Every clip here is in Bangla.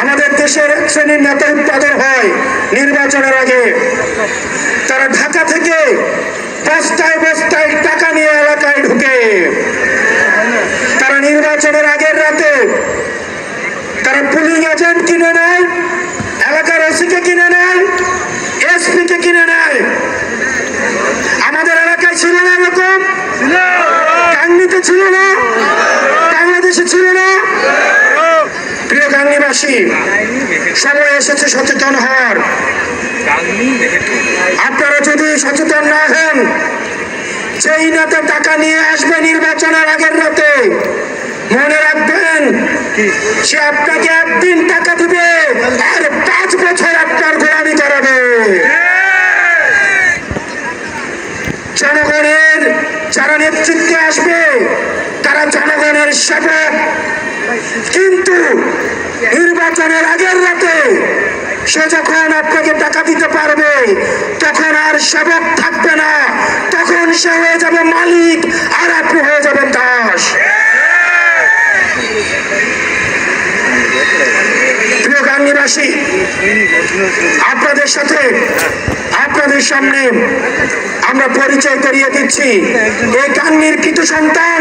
আমাদের দেশের এক শ্রেণীর নেতা উৎপাদন হয় নির্বাচনের আগে। তারা ঢাকা থেকে বস্তায় বস্তায় টাকা নিয়ে এলাকায় ঢুকে, তারা নির্বাচনের আগের রাতে তারা পুলিং এজেন্ট কিনে নেয়, এলাকার ওসিকে কিনে নেয়, এসপি কে কিনে নেয়। আমাদের এলাকায় ছিল না এরকম? গাংনীতে ছিল না? বাংলাদেশে ছিল না? প্রিয় গাংনীবাসী, সময় এসেছে সচেতন হওয়ার। আপনারা যদি সচেতন না হন, যেই নেতা টাকা নিয়ে আসবে নির্বাচনের আগের রাতে, মনে রাখবেন সে আপনাকে একদিন টাকা দিবে আর 5 বছর আপনার গোলামি করাবে। জনগণের যারা নেতৃত্বে আসবে তারা জনগণের সেবক, কিন্তু নির্বাচনের আগের রাতে সে যখন আপনাকে টাকা দিতে পারবে তখন আর সেবক থাকবে না, তখন সে হয়ে যাবে মালিক আর আপনি হয়ে যাবেন দাস। প্রিয় গাংনীবাসী, আপনাদের সাথে আপনাদের সামনে আমরা পরিচয় করিয়ে দিচ্ছি এই গাংনীর কৃত সন্তান,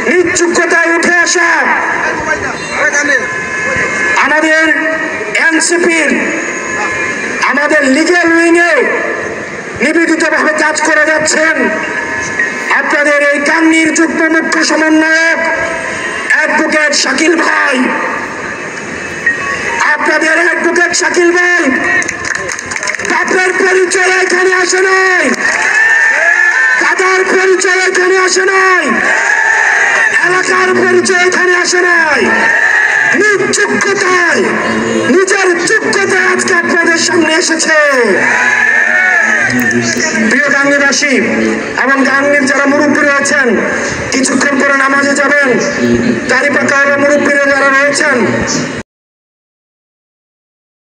নিজ যোগ্যতায় উঠে আসা আমাদের এনসিপির আমাদের লিগ্যাল উইংয়ে নিবেদিতভাবে কাজ করে যাচ্ছেন আপনাদের এই গাংনীর যুগ্ম মুখ্য সমন্বয়ক অ্যাডভোকেট শাকিল ভাই। আপনাদের অ্যাডভোকেট শাকিল ভাই বাপের পরিচয় এখানে আসে নাই, দাদার পরিচয় এখানে আসে নাই, এলাকার পরিচয় এখানে আসে নাই, নিজ যোগ্যতায় নিজের যোগ্যতায় আজকে আপনাদের সামনে এসেছে। প্রিয় গাংনীবাসী এবং গাংনীর যারা মুরব্বী রয়েছেন, কিছুক্ষণ পরে নামাজে যাবেন, দাড়ি পাকা মুরব্বীরা যারা রয়েছেন